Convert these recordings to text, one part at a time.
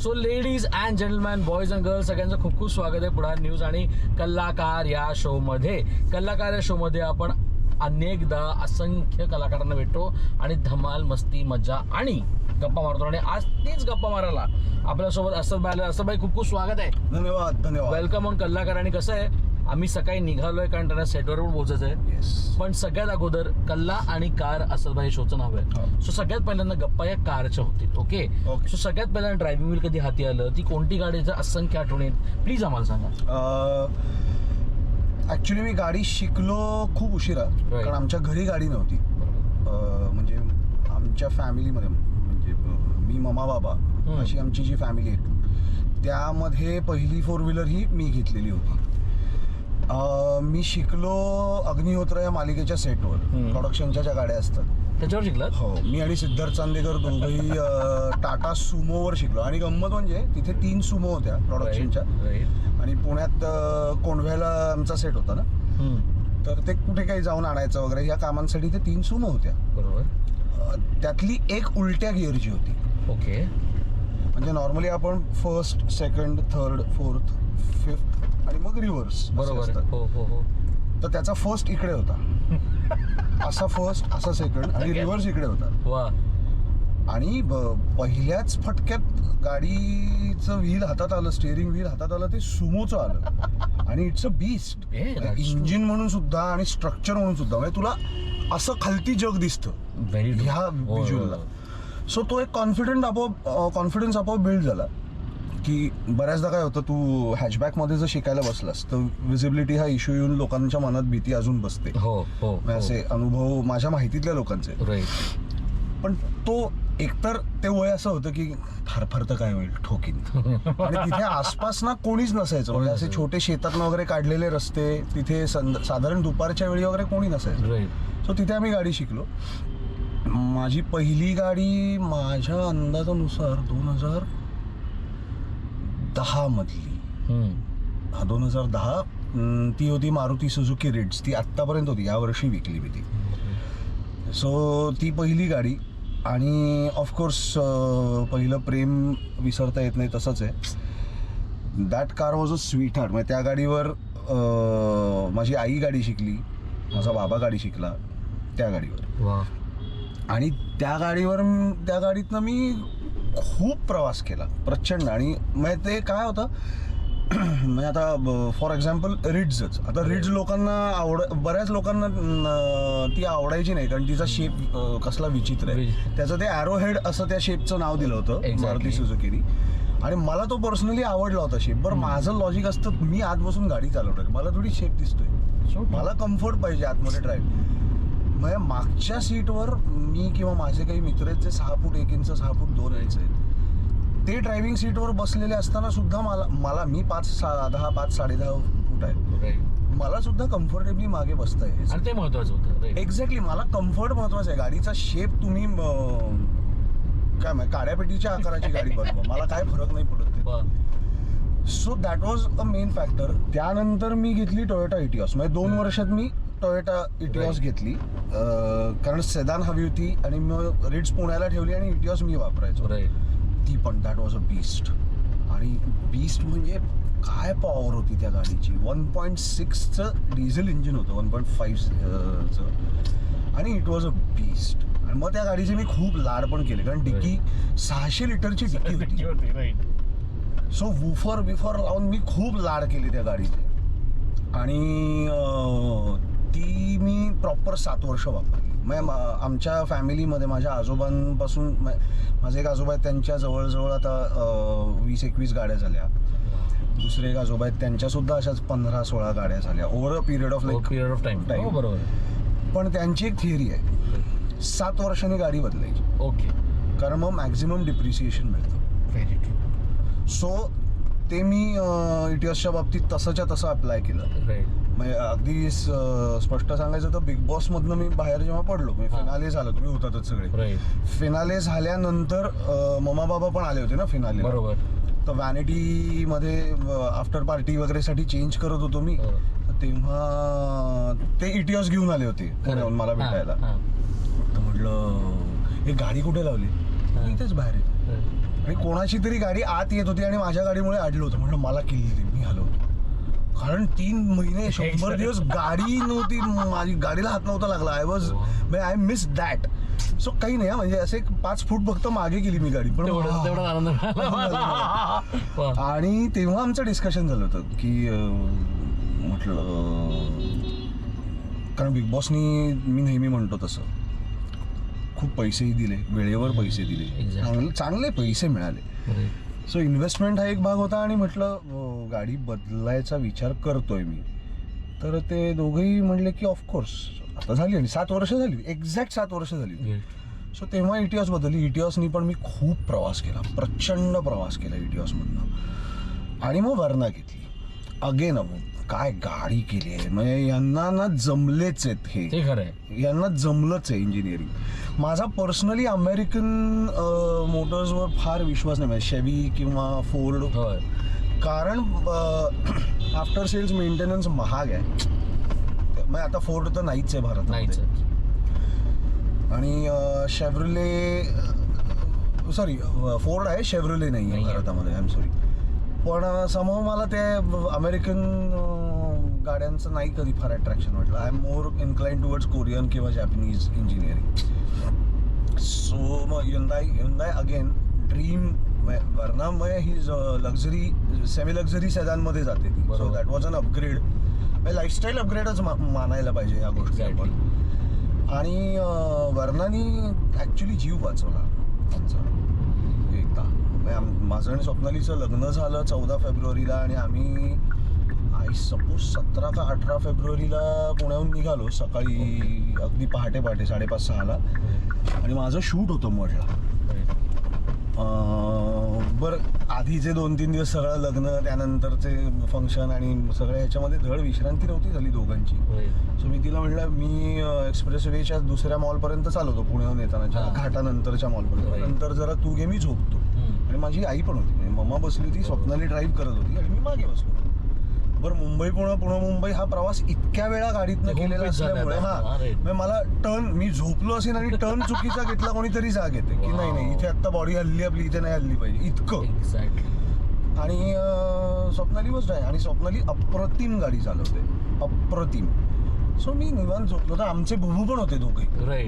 So ladies and gentleman, boys and girls, सगळ्यांचं खूप खूप स्वागत आहे पुढार न्यूज आणि कलाकार या शोमध्ये. कलाकार या शोमध्ये आपण अनेकदा असंख्य कलाकारांना भेटतो आणि धमाल, मस्ती, मजा आणि गप्पा मारतो. आणि आज तीच गप्पा मारायला आपल्यासोबत असद भाई आले. असद भाई, खूप खूप स्वागत आहे. धन्यवाद धन्यवाद. वेलकम ऑन कलाकार. आणि कसं आहे, आम्ही सकाळी निघालोय कारण त्यांना सेटवर पण पोहोचायचं आहे. पण सगळ्यात अगोदर कल्ला आणि कार असद भाई शोचं नाव आहे. सो सगळ्यात पहिल्यांदा गप्पा या कारच्या होतील. ओके. सो सगळ्यात पहिल्यांदा ड्रायव्हिंग व्हील कधी हाती आलं, ती कोणती गाडीचं असंख्य आठवणी प्लीज आम्हाला सांगा. ऍक्च्युली मी गाडी शिकलो खूप उशिरा, कारण आमच्या घरी गाडी नव्हती. म्हणजे आमच्या फॅमिलीमध्ये, म्हणजे मी मम्मा बाबा अशी आमची जी फॅमिली आहे त्यामध्ये पहिली 4 व्हीलर ही मी घेतलेली होती. मी शिकलो अग्निहोत्र या मालिकेच्या सेटवर. प्रोडक्शनच्या ज्या गाड्या असतात त्याच्यावर शिकला. हो, मी आणि सिद्धार्थ चांदेकर दोघंही टाटा सुमोवर शिकलो. आणि गंमत म्हणजे तिथे 3 सुमो होत्या प्रोडक्शनच्या. आणि पुण्यात कोंढव्याला आमचा सेट होता ना, तर ते कुठे काही जाऊन आणायचं वगैरे या कामांसाठी ते 3 सुमो होत्या. बरोबर. त्यातली एक उलट्या गिअरची होती. ओके. म्हणजे नॉर्मली आपण first, second, third, fourth, fifth आणि मग रिव्हर्स. बरोबर. हो हो हो. तर त्याचा फर्स्ट इकडे होता, असा फर्स्ट, असा सेकंड आणि रिव्हर्स इकडे होता. वा. आणि पहिल्याच फटक्यात गाडीचं व्हील हातात आलं, स्टिअरिंग व्हील हातात आलं, ते सुमोचं आलं. आणि इट्स अ बीस्ट. इंजिन म्हणून सुद्धा आणि स्ट्रक्चर म्हणून सुद्धा, म्हणजे तुला असं खालती जग दिसतं ह्या व्हिज्युअलला. सो तो एक कॉन्फिडन्स आपोआप बिल्ड झाला. की बऱ्याचदा काय होतं, तू हॅचबॅकमध्ये जर शिकायला बसलास तर विजिबिलिटी हा इश्यू येऊन लोकांच्या मनात भीती अजून बसते. हो हो. असे अनुभव माझ्या माहितीतल्या लोकांचे. पण तो एकतर ते वय असं होतं की फार तर काय होईल, ठोकीन. आणि तिथे आसपास ना कोणीच नसायचं. म्हणजे असे छोटे शेतातनं वगैरे काढलेले रस्ते, तिथे साधारण दुपारच्या वेळी वगैरे कोणी नसायचं. सो तिथे आम्ही गाडी शिकलो. माझी पहिली गाडी माझ्या अंदाजानुसार 2010 मधली. 2010 ती होती मारुती सुझुकी रिड्स. ती आत्तापर्यंत होती, यावर्षी विकली मी ती. सो ती पहिली गाडी. आणि ऑफकोर्स पहिलं प्रेम विसरता येत नाही, तसंच आहे. That car was a sweet heart. म्हणजे त्या गाडीवर माझी आई गाडी शिकली, माझा बाबा गाडी शिकला त्या गाडीवर. आणि त्या गाडीतनं मी खूप प्रवास केला, प्रचंड. आणि मग ते काय होतं, म्हणजे आता फॉर एक्झाम्पल रिड्सच. आता रिड्स लोकांना बऱ्याच लोकांना ती आवडायची नाही, कारण तिचा शेप कसला विचित्र आहे. त्याचं ते ॲरोहेड असं त्या शेपचं नाव दिलं होतं मारुती सुझुकीनी. आणि मला तो पर्सनली आवडला होता शेप. बरं, माझं लॉजिक असतं, मी आत बसून गाडी चालवतोय, मला थोडी शेप दिसतोय, मला कम्फर्ट पाहिजे आतमध्ये ड्राईव्ह. म्हणजे मागच्या सीटवर मी किंवा माझे काही मित्र आहेत जे 6 फूट 1 इंच, 6 फूट 2 इंच आहेत, ते ड्रायव्हिंग सीटवर बसलेले असताना सुद्धा मी 5'10", 5'10" फूट आहे, मला सुद्धा कम्फर्टेबली मागे बसता येईल. आणि ते महत्वाचं होतं. एक्झॅक्टली. मला कम्फर्ट महत्वाचं आहे. गाडीचा शेप तुम्ही काय माहिती काड्यापेटीच्या आकाराची गाडी बनवा, मला काय फरक नाही पडत ते. So that was a main factor. त्यानंतर मी घेतली टोयोटा इटिऑस. म्हणजे 2 वर्षात मी टोयोटा इटिऑस घेतली, कारण सेदान हवी होती. आणि मग रिड्स पुण्याला ठेवली आणि इटिऑस मी वापरायचो. ती पण दॅट वॉज अ बीस्ट. आणि बीस्ट म्हणजे काय पॉवर होती त्या गाडीची. 1.6चं डिझेल इंजिन होतं, 1.5चं. आणि इट वॉज अ बीस्ट. आणि मग त्या गाडीचे मी खूप लाड पण केले, कारण डिक्की 600 लिटरची डिक्की होती. सो वूफर लावून मी खूप लाड केले त्या गाडीचे. आणि ती मी प्रॉपर 7 वर्ष वापरली. मग आमच्या फॅमिलीमध्ये माझ्या आजोबांपासून, माझे एक आजोबा आहेत त्यांच्या जवळजवळ आता 20-21 गाड्या झाल्या. दुसरे एक आजोबा आहेत त्यांच्यासुद्धा अशाच 15-16 गाड्या झाल्या over a period of time. बरोबर. पण त्यांची एक थिअरी आहे, 7 वर्षांनी गाडी बदलायची. ओके. कारण मग मॅक्झिमम डिप्रिसिएशन मिळतं. Very true. सो ते मी इटिऑसच्या बाबतीत तसंच्या तसं अप्लाय केलं. म्हणजे अगदी स्पष्ट सांगायचं तर बिग बॉसमधनं मी बाहेर जेव्हा पडलो, म्हणजे फिनाले झालं, तुम्ही होतातच सगळे. फिनाले झाल्यानंतर मम्मा बाबा पण आले होते ना फिनाले. बरोबर. तर व्हॅनिटीमध्ये आफ्टर पार्टी वगैरेसाठी चेंज करत होतो मी. तर तेव्हा ते इटिऑस घेऊन आले होते पुण्याहून मला भेटायला. तर म्हटलं, हे गाडी कुठे लावली? मी इथेच बाहेर आहे. आणि कोणाची तरी गाडी आत येत होती आणि माझ्या गाडीमुळे अडलं होतं. म्हटलं मला किल्ली दे, मी हलवतो. कारण 3 महिने 100 दिवस गाडी नव्हती, माझी गाडीला हात नव्हता लागला. I miss that. सो काही नाही म्हणजे असे 5 फूट फक्त मागे गेली मी गाडी, पण तेवढा आनंद मिळाला. आणि तेव्हा आमचं डिस्कशन झालं होतं की म्हटलं, कारण बिग बॉसनी मी नेहमी म्हणतो तसं खूप पैसेही दिले, वेळेवर पैसे दिले, चांगले पैसे मिळाले. सो इन्व्हेस्टमेंट हा एक भाग होता. आणि म्हटलं गाडी बदलायचा विचार करतोय मी. तर ते दोघेही म्हणले की ऑफकोर्स आता झाली, आणि 7 वर्ष झाली, एक्झॅक्ट 7 वर्ष झाली. सो तेव्हा इटिऑस बदलली. इटिऑसनी पण मी खूप प्रवास केला, प्रचंड प्रवास केला इटिऑसमधनं. आणि मग वर्ना घेतली. अगेन काय गाडी केली आहे, म्हणजे यांना ना जमलेच आहेत हे खरं आहे, यांना जमलंच आहे इंजिनिअरिंग. माझा पर्सनली अमेरिकन मोटर्सवर फार विश्वास नाही, शेवी किंवा फोर्ड. कारण आफ्टर सेल्स मेंटेनन्स महाग आहे. मग आता फोर्ड तर नाहीच आहे भारतात. आणि शेव्रोले, सॉरी फोर्ड आहे, शेव्रोले नाही आहे भारतामध्ये. I am sorry. पण समोर मला ते अमेरिकन गाड्यांचं नाही कधी फार अट्रॅक्शन वाटलं. I am more inclined towards Korean किंवा जॅपनीज इंजिनिअरिंग. सो मग Hyundai अगेन ड्रीम. वर्ना मग ही लक्झरी, सेमी लक्झरी सेदानमध्ये जाते ती. So that was an upgrade, lifestyle अपग्रेडच मानायला पाहिजे या गोष्टी आपण. आणि वर्नानी ॲक्च्युली जीव वाचवला आमचा एकदा. माझं आणि स्वप्नालीचं लग्न झालं 14 फेब्रुवारीला, आणि आम्ही आय सपोज 17 का 18 फेब्रुवारीला पुण्याहून निघालो सकाळी, अगदी पहाटे 5:30-6ला. आणि माझं शूट होतं मढला. बरं आधीचे 2-3 दिवस सगळं लग्न, त्यानंतरचे फंक्शन आणि सगळ्या ह्याच्यामध्ये धड विश्रांती नव्हती झाली दोघांची. सो मी तिला म्हटलं, मी एक्सप्रेस वेच्या दुसऱ्या मॉलपर्यंत चालवतो पुण्याहून येताना, घाटानंतरच्या मॉलपर्यंत. नंतर जरा तू घे, मी झोपतो. आणि माझी आई पण होती, मम्मा बसली होती, स्वप्नाली ड्राईव्ह करत होती आणि मी मागे बसलो. बरं मुंबई पुणे मुंबई हा प्रवास इतक्या वेळा गाडीतनं केलेला असल्यामुळे मला टर्न, मी झोपलो असेल आणि टर्न चुकीचा घेतला कोणीतरी जाग येते की नाही इथे आत्ता बॉडी हल्ली आपली, इथे नाही हल्ली पाहिजे इतकं. आणि स्वप्नाली बस आहे, आणि स्वप्नाली अप्रतिम गाडी चालवते, अप्रतिम. सो मी निवांत झोपलो. तर आमचे बुबू पण होते दोघे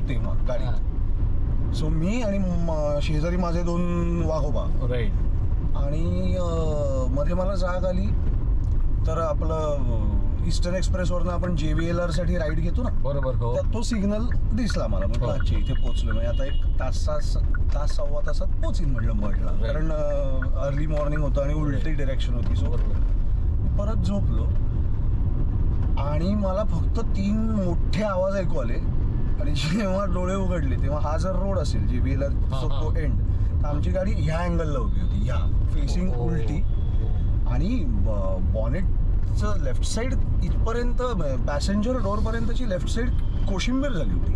तेव्हा गाडीत. सो मी आणि शेजारी माझे 2 वाघोबा. आणि मध्ये मला जाग आली, तर आपलं ईस्टर्न एक्सप्रेसवरनं आपण JVLR साठी राईड घेतो ना, बरोबर. तर तो सिग्नल दिसला मला. म्हटलं अच्छा इथे पोहोचलो, म्हणजे आता 1 तास सव्वा तासात पोहोचीन म्हटलं मढला. कारण अर्ली मॉर्निंग होतं आणि उलटी डिरेक्शन होती. सो परत झोपलो आणि मला फक्त 3 मोठे आवाज ऐकू आले. आणि जेव्हा डोळे उघडले तेव्हा हा जर रोड असेल JVLR तो एंड, तर आमची गाडी ह्या अँगलला उभी होती, ह्या फेसिंग उलटी. आणि बॉनेटचं लेफ्ट साईड इथपर्यंत, पॅसेंजर डोअरपर्यंतची लेफ्ट साईड कोशिंबीर झाली होती.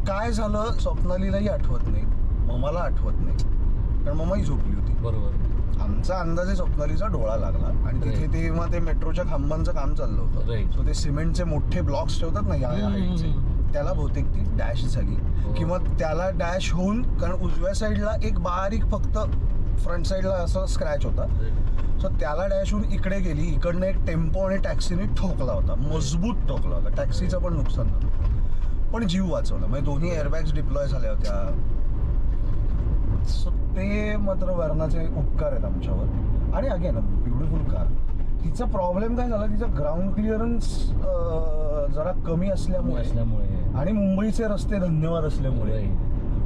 काय झालं स्वप्नालीलाही आठवत नाही, मम्माला आठवत नाही, कारण मम्माही झोपली होती. बरोबर. आमचा अंदाजे स्वप्नालीचा डोळा लागला. आणि तिथे तेव्हा ते मेट्रोच्या खांबांचं काम चाललं होतं. सो ते सिमेंटचे मोठे ब्लॉक्स ठेवतात ना या हाईटचे, त्याला बहुतेक ती डॅश झाली किंवा त्याला डॅश होऊन, कारण उजव्या साईडला एक बारीक फक्त फ्रंट साईडला असं स्क्रॅच होता. सो त्याला डॅश होऊन इकडे गेली. इकडनं एक टेम्पो आणि टॅक्सीने ठोकला होता, मजबूत ठोकला होता. टॅक्सीचं पण नुकसान झालं, पण जीव वाचवला. म्हणजे दोन्ही एअरबॅग्स डिप्लॉय झाल्या होत्या. सो ते मात्र वर्नाचे उपकार आहेत आमच्यावर. आणि अगेन ब्युटिफुल कार. तिचा प्रॉब्लेम काय झाला, तिचा ग्राउंड क्लिअरन्स जरा कमी असल्यामुळे आणि मुंबईचे रस्ते धन्यवाद असल्यामुळे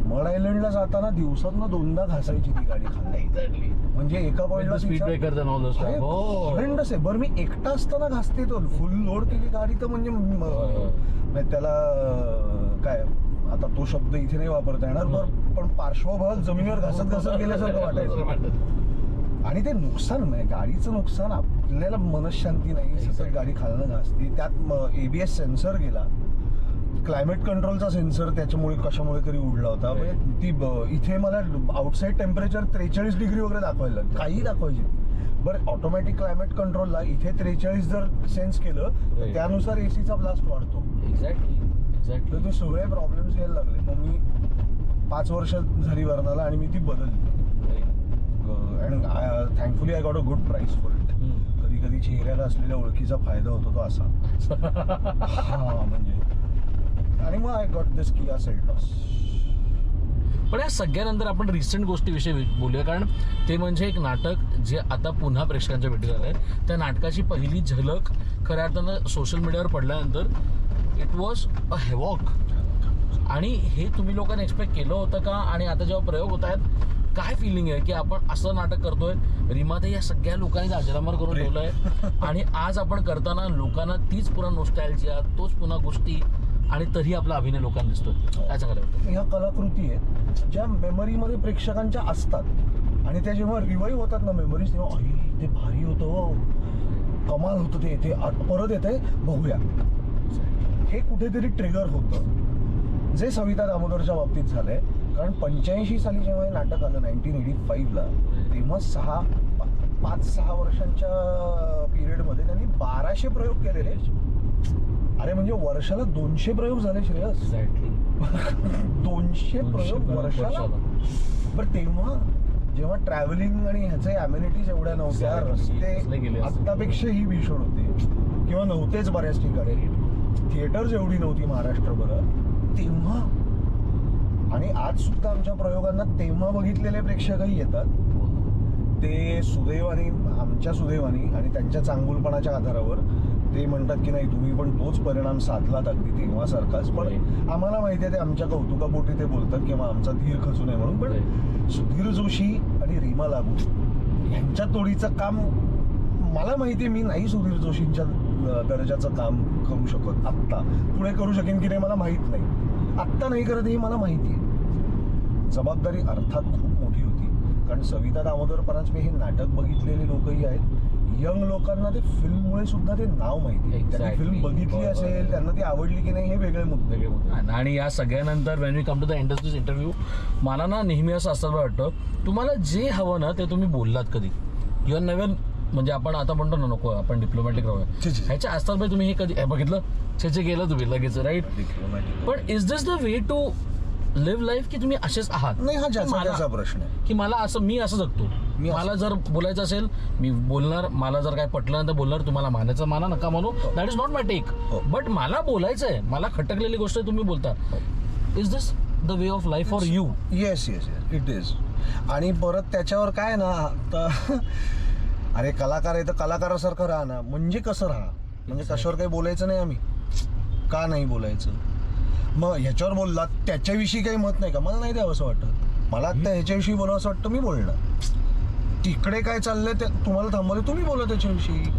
मड आयलंडला जाताना दिवसातनं 2दा घासायची ती गाडी खाली. म्हणजे एका पॉइंटला स्पीड ब्रेकर हॉरेंडस आहे. बरं मी एकटा असताना घासते, तो फुल लोड केली गाडी तर म्हणजे त्याला काय आता तो शब्द इथे नाही वापरता येणार, पण पार्श्वभाग जमिनीवर घासत गेल्यासारखं वाटायचं. आणि ते नुकसान म्हणजे गाडीचं नुकसान, आपल्याला मनशांती नाही, सतत गाडी खालनं घासते. त्यात ABS सेन्सर गेला, क्लायमेट कंट्रोलचा सेन्सर त्याच्यामुळे कशामुळे तरी उडला होता. म्हणजे ती इथे मला आउटसाईड टेम्परेचर 43 डिग्री वगैरे दाखवायला लागलं, काही दाखवायची ती. बरं ऑटोमॅटिक क्लायमेट कंट्रोलला इथे 43 जर सेन्स केलं तर त्यानुसार ACचा ब्लास्ट वाढतो. एक्झॅक्टली. तर ते सगळे प्रॉब्लेम्स यायला लागले. मग मी 5 वर्ष झाली वर्णाला आणि मी ती बदलली. And thankfully I got a good price for it. कधी कधी चेहऱ्याला असलेल्या ओळखीचा फायदा होतो तो असा. हा म्हणजे आणि मग I got this Kia Seltos. पण या सगळ्यानंतर आपण रिसेंट गोष्टीविषयी बोलूया, कारण ते म्हणजे एक नाटक जे आता पुन्हा प्रेक्षकांच्या भेटी झालं आहे. त्या नाटकाची पहिली झलक खऱ्या अर्थानं सोशल मीडियावर पडल्यानंतर इट वॉज अ हेवॉक. आणि हे तुम्ही लोकांनी एक्सपेक्ट केलं होतं का? आणि आता जेव्हा प्रयोग होत आहेत काय फिलिंग आहे की आपण असं नाटक करतोय? रीमाताई या सगळ्या लोकांनी अजरामर करून ठेवलं आहे आणि आज आपण करताना लोकांना तीच पुन्हा नॉस्टॅल्जिया, तोच पुन्हा गोष्टी, आणि तरी आपला अभिनय लोकांना दिसतोय. काय सांगायला वाटतं? ह्या कलाकृती आहेत ज्या मेमरीमध्ये प्रेक्षकांच्या असतात आणि त्या जेव्हा रिवाईव्ह होतात ना मेमरीज, तेव्हा आई ते भारी होतं, कमाल होतं, ते परत येते बघूया. हे कुठेतरी ट्रिगर होतं जे सविता दामोदरच्या बाबतीत झालंय. कारण 85 साली जेव्हा हे नाटक आलं 1985ला, तेव्हा 5-6 वर्षांच्या पिरियडमध्ये त्यांनी 1200 प्रयोग केलेले. अरे म्हणजे वर्षाला 200 प्रयोग झाले श्रेयस. 200 प्रयोग वर्षाला. बरं तेव्हा जेव्हा ट्रॅव्हलिंग आणि ह्याचे अम्युनिटीज एवढ्या नव्हत्या, रस्ते आत्तापेक्षा ही भीषण होते किंवा नव्हतेच बऱ्याच ठिकाणी, थिएटर्स एवढी नव्हती महाराष्ट्रभर तेव्हा. आणि आज सुद्धा आमच्या प्रयोगांना तेव्हा बघितलेले प्रेक्षकही येतात. ते सुदैवाने, आमच्या सुदैवाने आणि त्यांच्या चांगुलपणाच्या आधारावर ते म्हणतात की नाही तुम्ही पण तोच परिणाम साधलात अगदी तेव्हासारखाच. पण आम्हाला माहिती आहे ते आमच्या कौतुकापोटी ते बोलतात किंवा आमचा धीर खचू नये म्हणून. पण सुधीर जोशी आणि रीमा लागू यांच्या तोडीचं काम मला माहिती आहे. मी नाही सुधीर जोशींच्या दर्जाचं काम करू शकत. आत्ता पुढे करू शकेन की नाही मला माहीत नाही. आत्ता नाही करत हे मला माहिती आहे. जबाबदारी अर्थात खूप मोठी होती. कारण सविता दामोदर परांजपे हे नाटक बघितलेले लोकही आहेत. यंग लोकांना ते फिल्ममुळे सुद्धा ते नाव माहिती आहे. त्यांनी फिल्म बघितली असेल, त्यांना ती आवडली की नाही हे वेगळे मुद्दे. आणि या सगळ्यानंतर when we come to the end of this interview, मला ना नेहमी असं असताना वाटतं तुम्हाला जे हवं ना ते तुम्ही बोललात कधी. युअर नेव्हर, म्हणजे आपण आता म्हणतो ना नको आपण डिप्लोमॅटिक राहूया, ह्याच्या असतात भाई तुम्ही हे कधी बघितलं छे केलं तुम्ही लगेच, राईट? पण is this the way to live life की तुम्ही असेच आहात? नाही, हा ज्याचा प्रश्न आहे की मला असं, मी असं जगतो. मला जर बोलायचं असेल मी बोलणार, मला जर काय पटलं तर बोलणार. तुम्हाला मानायचं माना, नका म्हणू, that is not my take. But मला बोलायचं आहे, मला खटकलेली गोष्ट तुम्ही बोलता. Is this the way of life for you? Yes yes yes it is. आणि परत त्याच्यावर काय ना, तर अरे कलाकार आहे तर कलाकारासारखं राहा ना. म्हणजे कसं राहा, म्हणजे कशावर काही बोलायचं नाही आम्ही का नाही बोलायचं? मग ह्याच्यावर बोलला त्याच्याविषयी काही मत नाही का? मला नाही द्यावं असं वाटतं. मला आता ह्याच्याविषयी बोलावं असं वाटतं, मी बोलणार. तिकडे काय चाललंय ते तुम्हाला थांबवलं, तुम्ही बोला त्याच्याविषयी.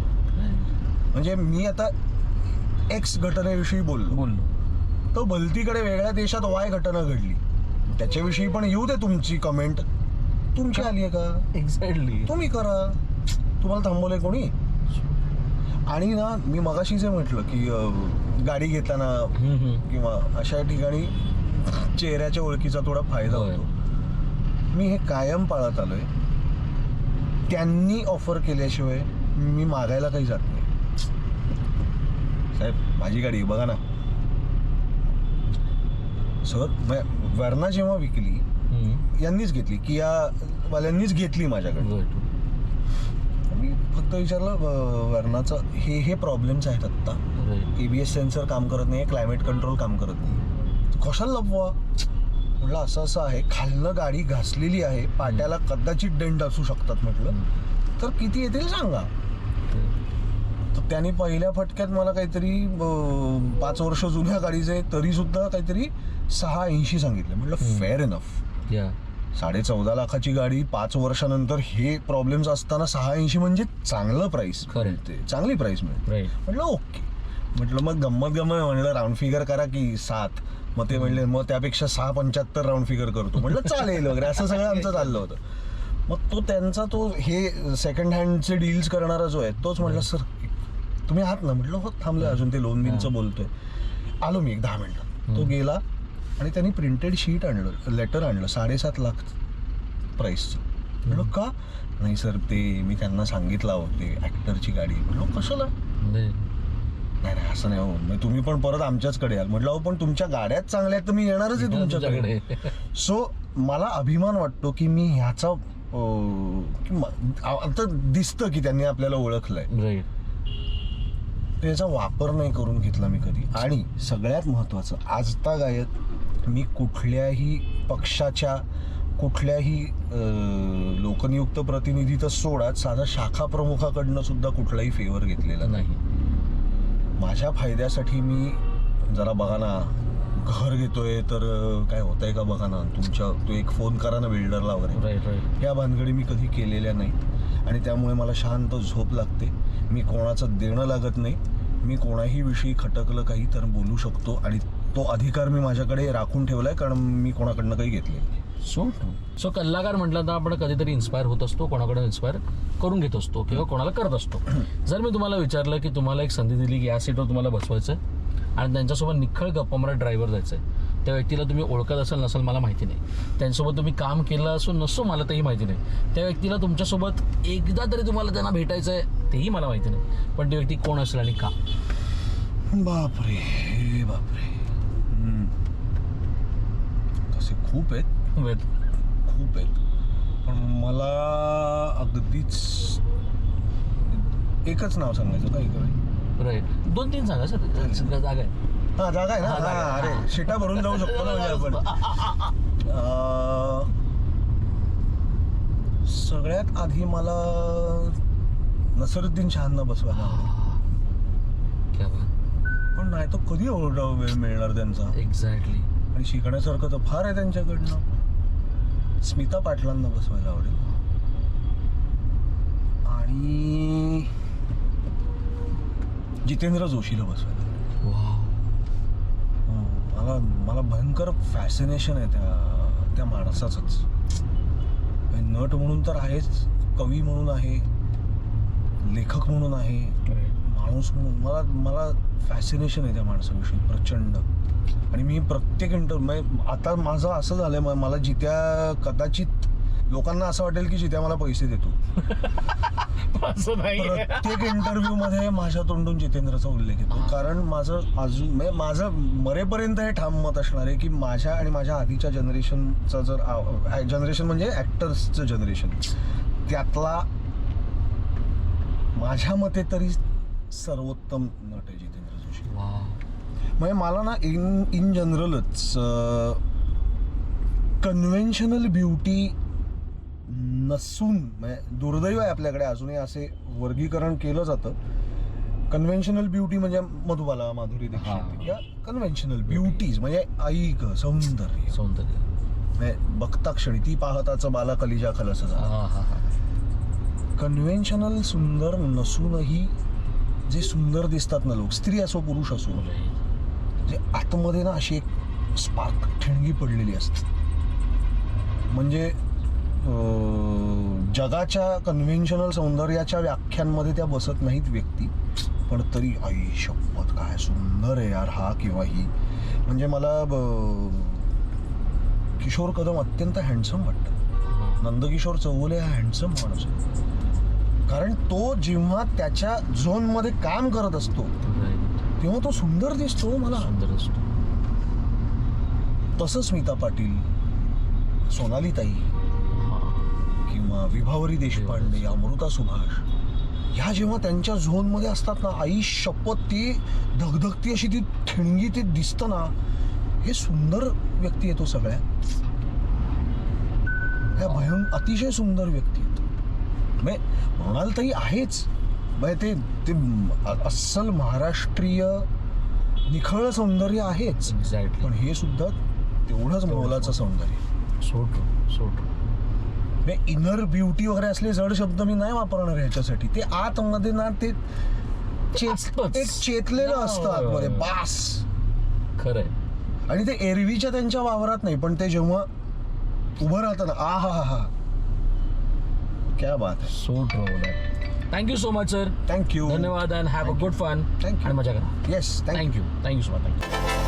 म्हणजे मी आता एक्स घटनेविषयी बोललो, तर भलतीकडे वेगळ्या देशात वाय घटना घडली, त्याच्याविषयी पण येऊ दे तुमची कमेंट. तुमची आली आहे का? एक्झॅक्टली. तुम्ही करा, तुम्हाला थांबवलंय कोणी? आणि ना मी मगाशी जे म्हटलं की गाडी घेताना किंवा अशा ठिकाणी चेहऱ्याच्या ओळखीचा थोडा फायदा होतो. मी हे कायम पाळत आलोय. त्यांनी ऑफर केल्याशिवाय मी मागायला काही जात नाही. साहेब माझी गाडी बघा ना सर. वर्णा जेव्हा विकली यांनीच घेतली, किया वाल्यांनीच घेतली माझ्याकडे. मी फक्त विचारलं वर्णाचं हे प्रॉब्लेम्स आहेत आत्ता, ABS सेन्सर काम करत नाही, क्लायमेट कंट्रोल काम करत नाही, कशाला लपवा? म्हटलं असं असं आहे, खालनं गाडी घासलेली आहे, पाट्याला कदाचित डेंट असू शकतात. म्हटलं तर किती येतील सांगा. तर त्यांनी पहिल्या फटक्यात मला काहीतरी 5 वर्ष जुन्या गाडीचे तरी सुद्धा काहीतरी 680 सांगितले. म्हटलं फेअर इनफ. 14.5 लाखाची गाडी 5 वर्षानंतर हे प्रॉब्लेम्स असताना 680 म्हणजे चांगलं प्राइस मिळते, चांगली प्राइस मिळते. म्हटलं ओके. म्हटलं मग गंमत म्हणलं राऊंड फिगर करा की 7. मग ते म्हणले मग त्यापेक्षा 6.75 राऊंड फिगर करतो. म्हटलं चालेल वगैरे, असं सगळं आमचं चाललं होतं. मग तो त्यांचा तो हे सेकंड हँडचे डील्स करणारा जो आहे तोच म्हटलं सर तुम्ही आहात ना? म्हटलं हो थांबलं अजून ते लोन बिलचं बोलतोय. आलो मी एक 10 मिनिटात. तो गेला आणि त्यांनी प्रिंटेड शीट आणलं, लेटर आणलं 7.5 लाख प्राईसचं. म्हटलं का? नाही सर ते मी त्यांना सांगितलं होते ॲक्टरची गाडी. म्हटलं कशाला? नाही नाही असं नाही हो, मग तुम्ही पण परत आमच्याचकडे याल. म्हटलं हो पण तुमच्या गाड्याच चांगल्या आहेत तर मी येणारच आहे तुमच्याकडे. सो मला अभिमान वाटतो की मी ह्याचा आता दिसतं की त्यांनी आपल्याला ओळखलंय, राईट. त्याचा वापर नाही करून घेतला मी कधी. आणि सगळ्यात महत्त्वाचं, आजतागायत मी कुठल्याही पक्षाच्या कुठल्याही लोकनियुक्त प्रतिनिधी तर सोडा, साधा शाखा प्रमुखाकडनं सुद्धा कुठलाही फेवर घेतलेला नाही. माझ्या फायद्यासाठी मी जरा बघा ना, घर घेतोय तर काय होतंय का बघा ना, तुमच्या तो एक फोन करा ना बिल्डरला वगैरे, राईट राईट. या भानगडी मी कधी केलेल्या नाहीत. आणि त्यामुळे मला शांत झोप लागते. मी कोणाचं देणं लागत नाही. मी कोणाही विषयी खटकलं काही तर बोलू शकतो, आणि तो अधिकार मी माझ्याकडे राखून ठेवलाय, कारण मी कोणाकडनं काही घेतलेलं नाही. सो कलाकार म्हटलं तर आपण कधीतरी इन्स्पायर होत असतो, कोणाकडून इन्स्पायर करून घेत असतो किंवा कोणाला करत असतो. जर मी तुम्हाला विचारलं की तुम्हाला एक संधी दिली की या सीटवर तुम्हाला बसवायचं आणि त्यांच्यासोबत निखळ गप्पा मारत ड्रायव्हर जायचं आहे, त्या व्यक्तीला तुम्ही ओळखत असाल नसाल मला माहिती नाही, त्यांच्यासोबत तुम्ही काम केलं असो नसो मला तेही माहिती नाही, त्या व्यक्तीला तुमच्यासोबत एकदा तरी तुम्हाला त्यांना भेटायचं आहे तेही मला माहिती नाही, पण ती व्यक्ती कोण असेल आणि का? बापरे बापरे, तसे खूप आहेत, खूप आहेत. पण मला अगदीच एकच नाव सांगायचं काही काही. राईट. 2-3 सांगा सर, जागा आहे. हा जागा आहे ना. हा अरे शिटा भरून जाऊ शकतो ना म्हणजे आपण. सगळ्यात आधी मला नसरुद्दीन शहांना बसवायला आवडेल. क्या बात. पण नाही तो कधी एवढा वेळ मिळणार त्यांचा. एक्झॅक्टली. आणि शिकण्यासारखं तर फार आहे त्यांच्याकडनं. स्मिता पाटलांना बसवायला आवडेल. आणि जितेंद्र जोशीला बसवायला आवडेल. मला भयंकर फॅसिनेशन आहे त्या माणसाचंच. नट म्हणून तर आहेच, कवी म्हणून आहे, लेखक म्हणून आहे, माणूस म्हणून मला फॅसिनेशन आहे त्या माणसाविषयी प्रचंड. आणि मी प्रत्येक आता माझं असं झालंय, मला जित्या कदाचित लोकांना असं वाटेल की जित्या मला पैसे देतो. प्रत्येक इंटरव्ह्यू मध्ये माझ्या तोंडून जितेंद्रचा उल्लेख येतो, कारण माझं मरेपर्यंत हे ठाम मत असणार आहे की माझ्या आणि माझ्या आधीच्या जनरेशनचा जनरेशन म्हणजे ऍक्टर्सचं जनरेशन, त्यातला माझ्या मते तरी सर्वोत्तम नट आहे जितेंद्र जोशी. म्हणजे मला ना इन जनरलच कन्व्हेन्शनल ब्युटी नसून, म्हणजे दुर्दैव आहे आपल्याकडे अजूनही असे वर्गीकरण केलं जातं. कन्व्हेन्शनल ब्युटी म्हणजे मधुबाला, माधुरी दीक्षित, या कन्व्हेन्शनल ब्युटीज म्हणजे ऐक सौंदर्य म्हणजे बघता क्षणी ती पाहताचं बाला कलिजा खलस झाला. कन्व्हेन्शनल सुंदर नसूनही जे सुंदर दिसतात ना लोक, स्त्री असो पुरुष असो, जे आतमध्ये ना अशी एक स्पार्क ठिणगी पडलेली असते. म्हणजे जगाच्या कन्व्हेन्शनल सौंदर्याच्या व्याख्यांमध्ये त्या बसत नाहीत व्यक्ती, पण तरी आई शपथ काय सुंदर आहे यार हा किंवा ही. म्हणजे मला किशोर कदम अत्यंत हँडसम वाटतं. नंदकिशोर चौगुले हा हँडसम माणूस आहे, कारण तो जेव्हा त्याच्या झोनमध्ये काम करत असतो तेव्हा तो सुंदर दिसतो मला. तसं स्मिता पाटील, सोनाली ताई किंवा विभावरी देशपांडे, अमृता सुभाष, ह्या जेव्हा त्यांच्या झोनमध्ये असतात ना, आई शपथ ती धगधगती अशी ती ठिणगी ते दिसतं ना, हे सुंदर व्यक्ती आहे तो सगळ्या. ह्या अतिशय सुंदर व्यक्ती आहेत. मृणाल ताई आहेच, म्हणजे ते अस्सल महाराष्ट्रीय निखळ सौंदर्य आहेच, पण हे सुद्धा तेवढंच मोलाचं सौंदर्य. इनर ब्युटी वगैरे असले जड शब्द मी नाही वापरणार ह्याच्यासाठी. ते आतमध्ये ना ते चेतलेलं असतं आतमध्ये बास, खरंय. आणि ते एरवीच्या त्यांच्या वावरात नाही, पण ते जेव्हा उभं राहतं ना, आ हा हा, क्या बात है. So true. Thank you so much sir. Thank you. धन्यवाद and have a good fun. Thank you. आणि मजा करा. Yes, thank you so much. Thank you.